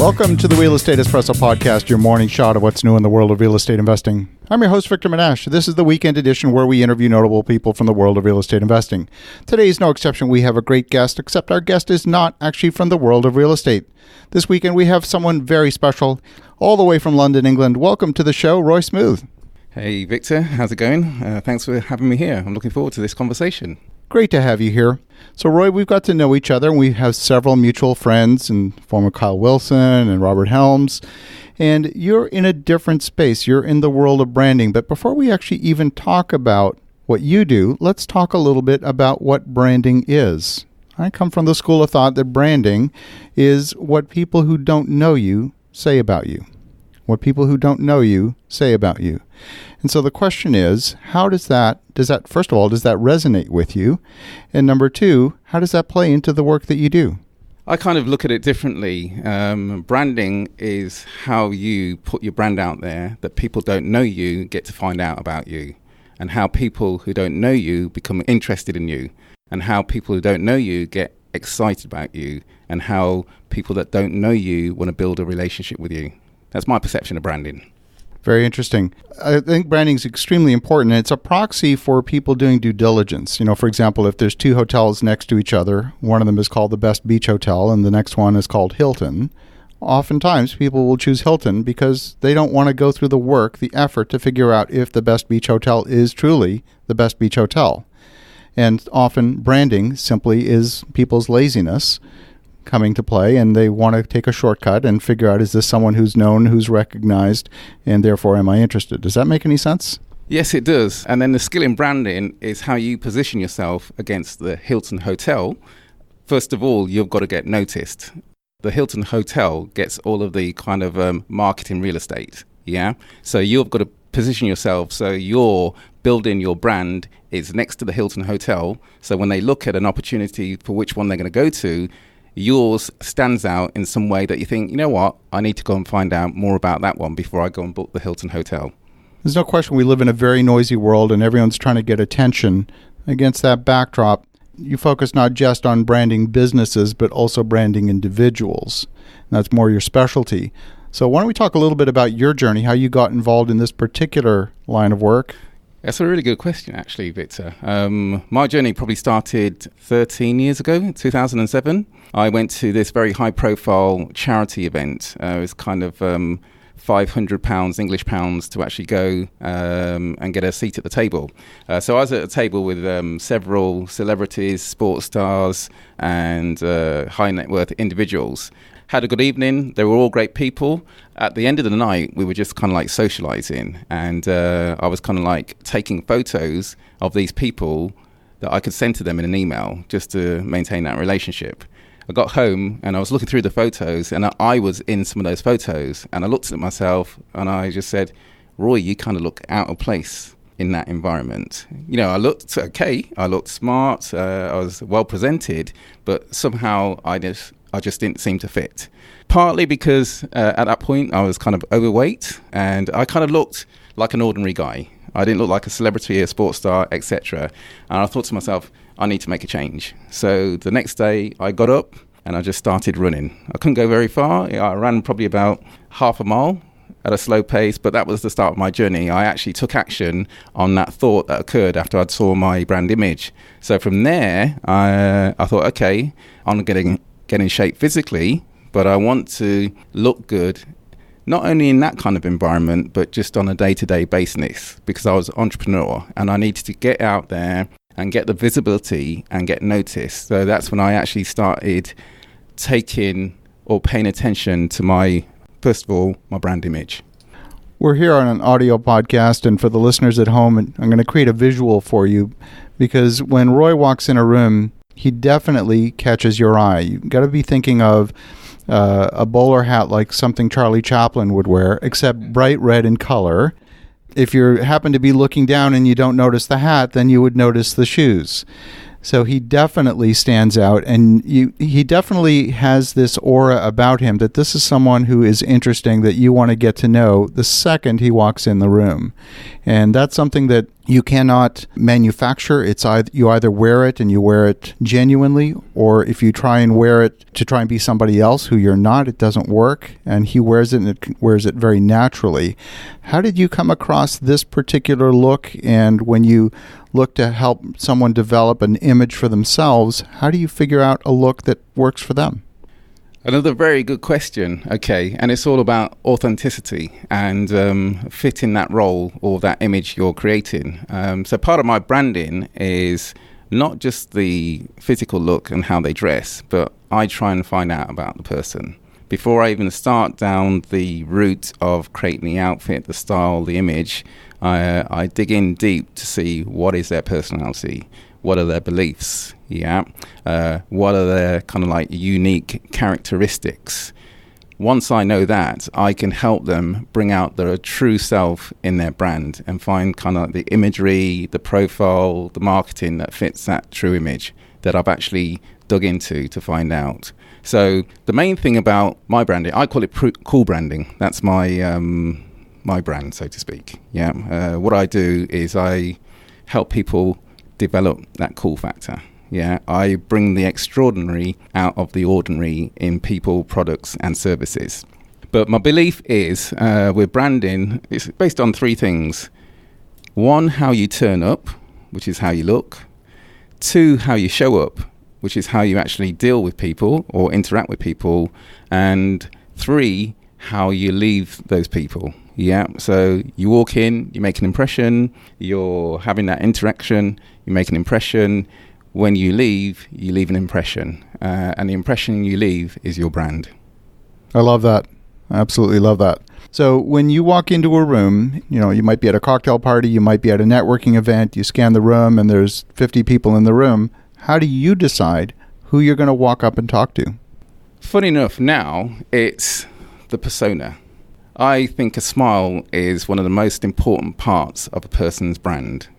Welcome to the Real Estate Espresso Podcast, your morning shot of what's new in the world of real estate investing. I'm your host, Victor Manash. This is the weekend edition where we interview notable people from the world of real estate investing. Today is no exception. We have a great guest, except our guest is not actually from the world of real estate. This weekend, we have someone very special, all the way from London, England. Welcome to the show, Roy Smoothe. Hey, Victor. How's it going? Thanks for having me here. I'm looking forward to this conversation. Great to have you here. So, Roy, we've got to know each other, and we have several mutual friends, and former Kyle Wilson and Robert Helms, and you're in a different space. You're in the world of branding. But before we actually even talk about what you do, let's talk a little bit about what branding is. I come from the school of thought that branding is what people who don't know you say about you. What people who don't know you say about you. And so the question is, how does that, first of all, does that resonate with you? And number two, how does that play into the work that you do? I kind of look at it differently. Branding is how you put your brand out there that people don't know you get to find out about you, and how people who don't know you become interested in you, and how people who don't know you get excited about you, and how people that don't know you want to build a relationship with you. That's my perception of branding. Very interesting. I think branding is extremely important. It's a proxy for people doing due diligence. You know, for example, if there's two hotels next to each other, one of them is called the Best Beach Hotel and the next one is called Hilton. Oftentimes, people will choose Hilton because they don't want to go through the work, the effort to figure out if the Best Beach Hotel is truly the Best Beach Hotel. And often, branding simply is people's laziness coming to play, and they want to take a shortcut and figure out, is this someone who's known, who's recognized, and therefore am I interested? Does that make any sense? Yes, it does. And then the skill in branding is how you position yourself against the Hilton Hotel. First of all, you've got to get noticed. The Hilton Hotel gets all of the kind of marketing real estate, yeah? So you've got to position yourself so you're building your brand is next to the Hilton Hotel. So when they look at an opportunity for which one they're going to go to, yours stands out in some way that you think, you know what, I need to go and find out more about that one before I go and book the Hilton Hotel. There's no question we live in a very noisy world and everyone's trying to get attention. Against that backdrop, you focus not just on branding businesses, but also branding individuals. And that's more your specialty. So why don't we talk a little bit about your journey, how you got involved in this particular line of work? That's a really good question, actually, Victor. My journey probably started 13 years ago, 2007. I went to this very high-profile charity event. It was kind of £500 English pounds to actually go and get a seat at the table. So I was at a table with several celebrities, sports stars, and high net worth individuals. Had a good evening. They were all great people. At the end of the night, we were just kind of like socializing, and I was kind of like taking photos of these people that I could send to them in an email just to maintain that relationship. I got home and I was looking through the photos, and I was in some of those photos, and I looked at myself and I just said, Roy, you kind of look out of place in that environment. You know, I looked okay, I looked smart, I was well presented, but somehow I just didn't seem to fit. Partly because at that point I was kind of overweight and I kind of looked like an ordinary guy. I didn't look like a celebrity, a sports star, etc. And I thought to myself, I need to make a change. So the next day I got up and I just started running. I couldn't go very far. I ran probably about half a mile at a slow pace, but that was the start of my journey. I actually took action on that thought that occurred after I'd saw my brand image. So from there, I thought, okay, I'm get in shape physically, but I want to look good, not only in that kind of environment, but just on a day-to-day basis, because I was an entrepreneur and I needed to get out there and get the visibility and get noticed. So that's when I actually started taking or paying attention to first of all, my brand image. We're here on an audio podcast, and for the listeners at home, I'm going to create a visual for you, because when Roy walks in a room, he definitely catches your eye. You've got to be thinking of a bowler hat like something Charlie Chaplin would wear, except bright red in color. If you happen to be looking down and you don't notice the hat, then you would notice the shoes. So he definitely stands out, and he definitely has this aura about him that this is someone who is interesting, that you want to get to know the second he walks in the room. And that's something that you cannot manufacture. It's you either wear it and you wear it genuinely, or if you try and wear it to try and be somebody else who you're not, it doesn't work. And he wears it and it wears it very naturally. How did you come across this particular look? And when you look to help someone develop an image for themselves, how do you figure out a look that works for them? Another very good question. Okay, and it's all about authenticity and fitting that role or that image you're creating. So part of my branding is not just the physical look and how they dress, but I try and find out about the person. Before I even start down the route of creating the outfit, the style, the image, I dig in deep to see what is their personality, what are their beliefs, what are their kind of like unique characteristics. Once I know that, I can help them bring out their true self in their brand and find kind of like the imagery, the profile, the marketing that fits that true image that I've actually dug into to find out. So the main thing about my branding, I call it cool branding. That's my my brand, so to speak. What I do is I help people develop that cool factor. I bring the extraordinary out of the ordinary in people, products and services. But my belief is with branding, it's based on three things. One, how you turn up, which is how you look. Two, how you show up, which is how you actually deal with people or interact with people. And three, how you leave those people. So you walk in, you make an impression, you're having that interaction, you make an impression. When you leave an impression. And the impression you leave is your brand. I love that. I absolutely love that. So when you walk into a room, you might be at a cocktail party, you might be at a networking event, you scan the room and there's 50 people in the room. How do you decide who you're going to walk up and talk to? Funny enough, now it's the persona. I think a smile is one of the most important parts of a person's brand,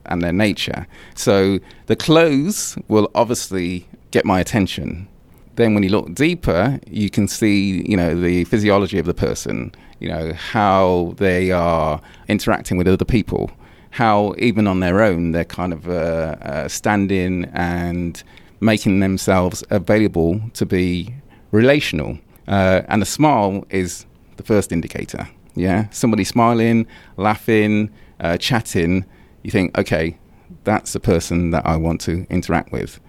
and their nature. So the clothes will obviously get my attention. Then when you look deeper, you can see, the physiology of the person, how they are interacting with other people, how even on their own, they're kind of standing and making themselves available to be relational. And a smile is the first indicator. Somebody smiling, laughing, chatting, you think, okay, that's the person that I want to interact with.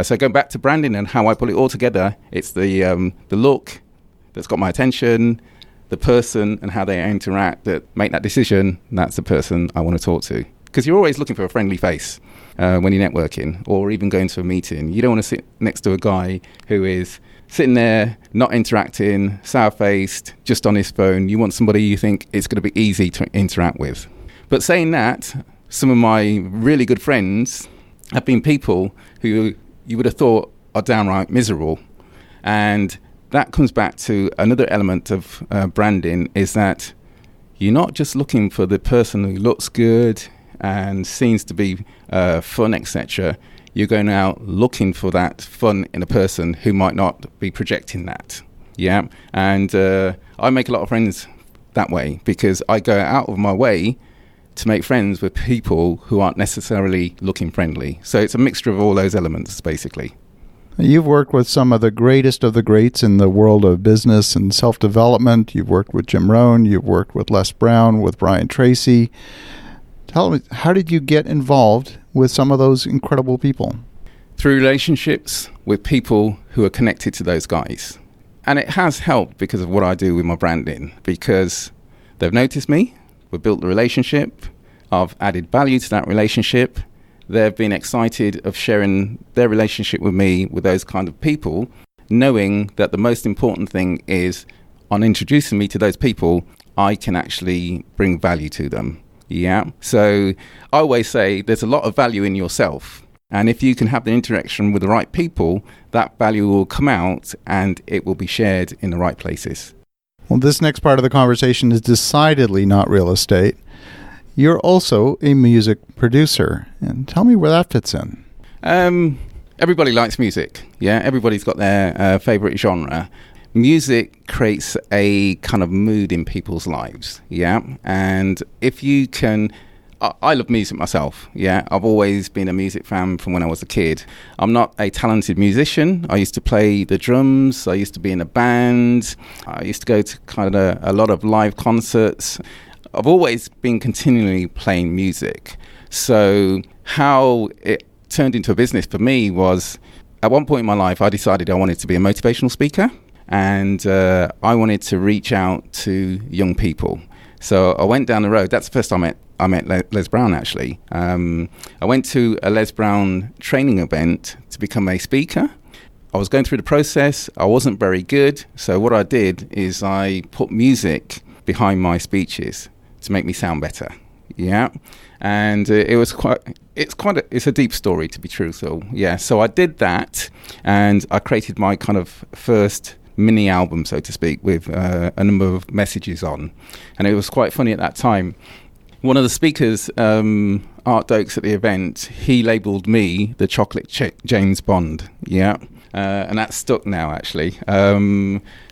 So going back to branding and how I put it all together, it's the look that's got my attention, the person and how they interact that make that decision. That's the person I want to talk to. Because you're always looking for a friendly face when you're networking or even going to a meeting. You don't want to sit next to a guy who is sitting there, not interacting, sour-faced, just on his phone. You want somebody you think it's going to be easy to interact with. But saying that, some of my really good friends have been people who you would have thought are downright miserable. And that comes back to another element of branding, is that you're not just looking for the person who looks good and seems to be fun, etc. You're going out looking for that fun in a person who might not be projecting that. And I make a lot of friends that way because I go out of my way to make friends with people who aren't necessarily looking friendly. So it's a mixture of all those elements, basically. You've worked with some of the greatest of the greats in the world of business and self-development. You've worked with Jim Rohn. You've worked with Les Brown, with Brian Tracy. Tell me, how did you get involved with some of those incredible people? Through relationships with people who are connected to those guys. And it has helped because of what I do with my branding, because they've noticed me. We've built the relationship. I've added value to that relationship. They've been excited of sharing their relationship with me, with those kind of people, knowing that the most important thing is on introducing me to those people, I can actually bring value to them. So I always say there's a lot of value in yourself. And if you can have the interaction with the right people, that value will come out and it will be shared in the right places. Well, this next part of the conversation is decidedly not real estate. You're also a music producer. And tell me where that fits in. Everybody likes music. Everybody's got their favorite genre. music creates a kind of mood in people's lives, yeah? And if you can... I love music myself, yeah? I've always been a music fan from when I was a kid. I'm not a talented musician. I used to play the drums. I used to be in a band. I used to go to kind of a lot of live concerts. I've always been continually playing music. So how it turned into a business for me was, at one point in my life, I decided I wanted to be a motivational speaker, and I wanted to reach out to young people. So I went down the road. That's the first time I met Les Brown, actually. I went to a Les Brown training event to become a speaker. I was going through the process. I wasn't very good. So what I did is I put music behind my speeches to make me sound better. Yeah. And it's a deep story, to be truthful. Yeah. So I did that, and I created my kind of first mini album, so to speak, with a number of messages on. And it was quite funny at that time. One of the speakers, Art Dokes at the event, he labelled me the chocolate James Bond. Yeah. And that's stuck now, actually.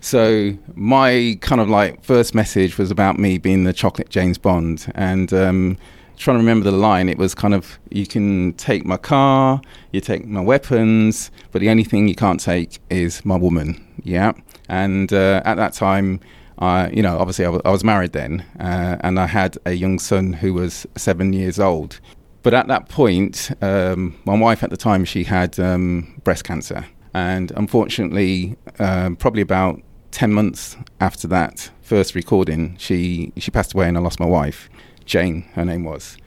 So my kind of like first message was about me being the chocolate James Bond. And trying to remember the line, it was kind of, you can take my car, you take my weapons, but the only thing you can't take is my woman. Yeah. And at that time, obviously I was married then, and I had a young son who was 7 years old. But at that point, my wife at the time, she had breast cancer. And unfortunately, probably about 10 months after that first recording, she passed away, and I lost my wife, Jane, her name was.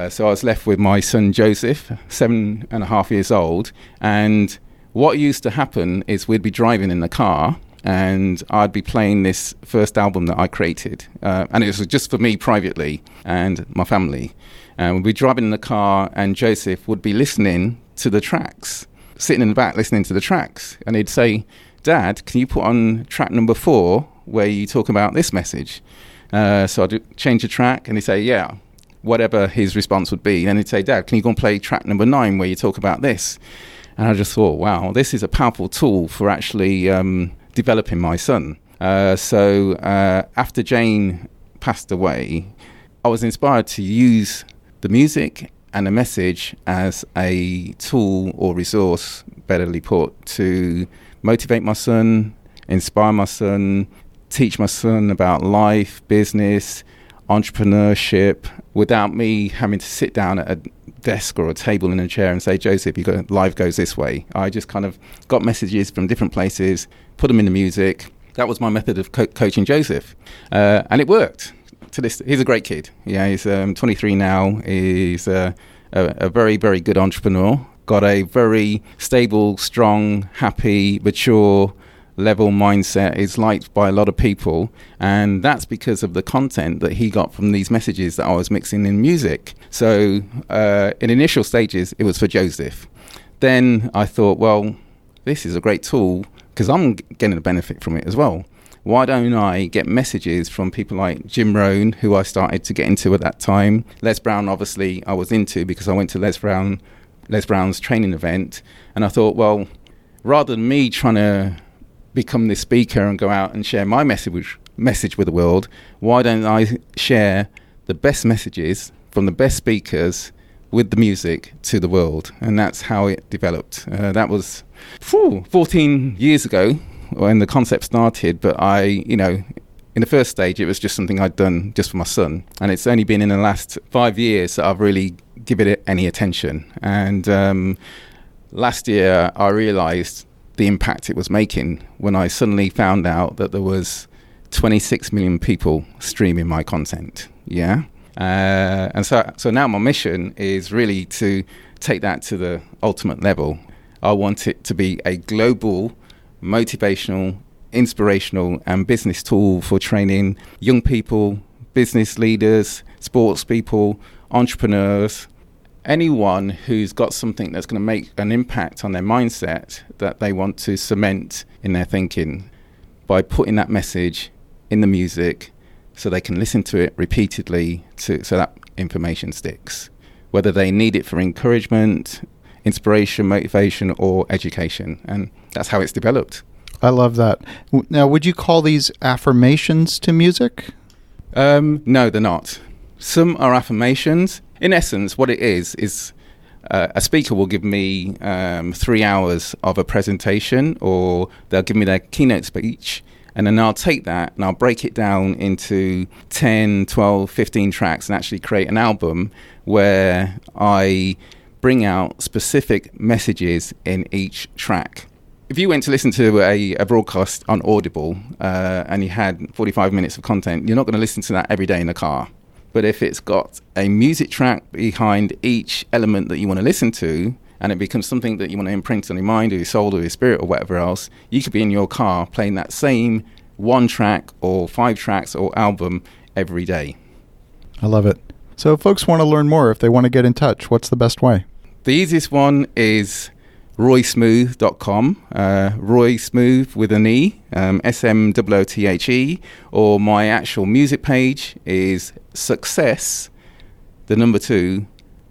So I was left with my son, Joseph, 7.5 years old. And what used to happen is we'd be driving in the car, and I'd be playing this first album that I created. And it was just for me privately and my family. And we'd be driving in the car, and Joseph would be listening to the tracks, sitting in the back listening to the tracks. And he'd say, "Dad, can you put on track number 4 where you talk about this message?" So I'd change the track, and he'd say, "Yeah," whatever his response would be. Then he'd say, "Dad, can you go and play track number 9 where you talk about this?" And I just thought, wow, this is a powerful tool for actually developing my son. So after Jane passed away, I was inspired to use the music and the message as a tool or resource, betterly put, to motivate my son, inspire my son, teach my son about life, business, entrepreneurship, without me having to sit down at a desk or a table in a chair and say, "Joseph, life goes this way." I just kind of got messages from different places, put them in the music. That was my method of coaching Joseph. And it worked. He's a great kid. Yeah, he's 23 now. He's a very, very good entrepreneur. Got a very stable, strong, happy, mature level mindset. Is liked by a lot of people, and that's because of the content that he got from these messages that I was mixing in music. So in initial stages, it was for Joseph. Then I thought, well, this is a great tool because I'm getting a benefit from it as well. Why don't I get messages from people like Jim Rohn, who I started to get into at that time? Les Brown, obviously, I was into because I went to Les Brown's training event. And I thought, well, rather than me trying to become this speaker and go out and share my message with the world, why don't I share the best messages from the best speakers with the music to the world? And that's how it developed. That was 14 years ago when the concept started, but in the first stage, it was just something I'd done just for my son. And it's only been in the last 5 years that I've really given it any attention. And last year, I realized the impact it was making when I suddenly found out that there was 26 million people streaming my content. Yeah. And so now my mission is really to take that to the ultimate level. I want it to be a global, motivational, inspirational and business tool for training young people, business leaders, sports people, entrepreneurs, anyone who's got something that's going to make an impact on their mindset that they want to cement in their thinking by putting that message in the music so they can listen to it repeatedly so that information sticks, whether they need it for encouragement, inspiration, motivation or education. And that's how it's developed. I love that. Now, would you call these affirmations to music? No, they're not. Some are affirmations. In essence, what it is a speaker will give me 3 hours of a presentation, or they'll give me their keynote speech, and then I'll take that and I'll break it down into 10, 12, 15 tracks and actually create an album where I bring out specific messages in each track. If you went to listen to a broadcast on Audible and you had 45 minutes of content, you're not going to listen to that every day in the car. But if it's got a music track behind each element that you want to listen to, and it becomes something that you want to imprint on your mind or your soul or your spirit or whatever else, you could be in your car playing that same 1 track or 5 tracks or album every day. I love it. So if folks want to learn more, if they want to get in touch, what's the best way? The easiest one is roysmooth.com, Roy Smoothe with an E, SMOOTHE, or my actual music page is success, 2,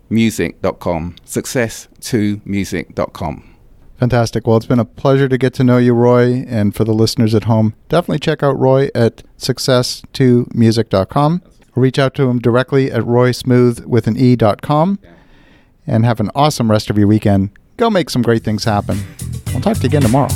music.com, success2music.com. Fantastic. Well, it's been a pleasure to get to know you, Roy, and for the listeners at home, definitely check out Roy at success2music.com, or reach out to him directly at roysmoothwithane.com, and have an awesome rest of your weekend. Go make some great things happen. I'll talk to you again tomorrow.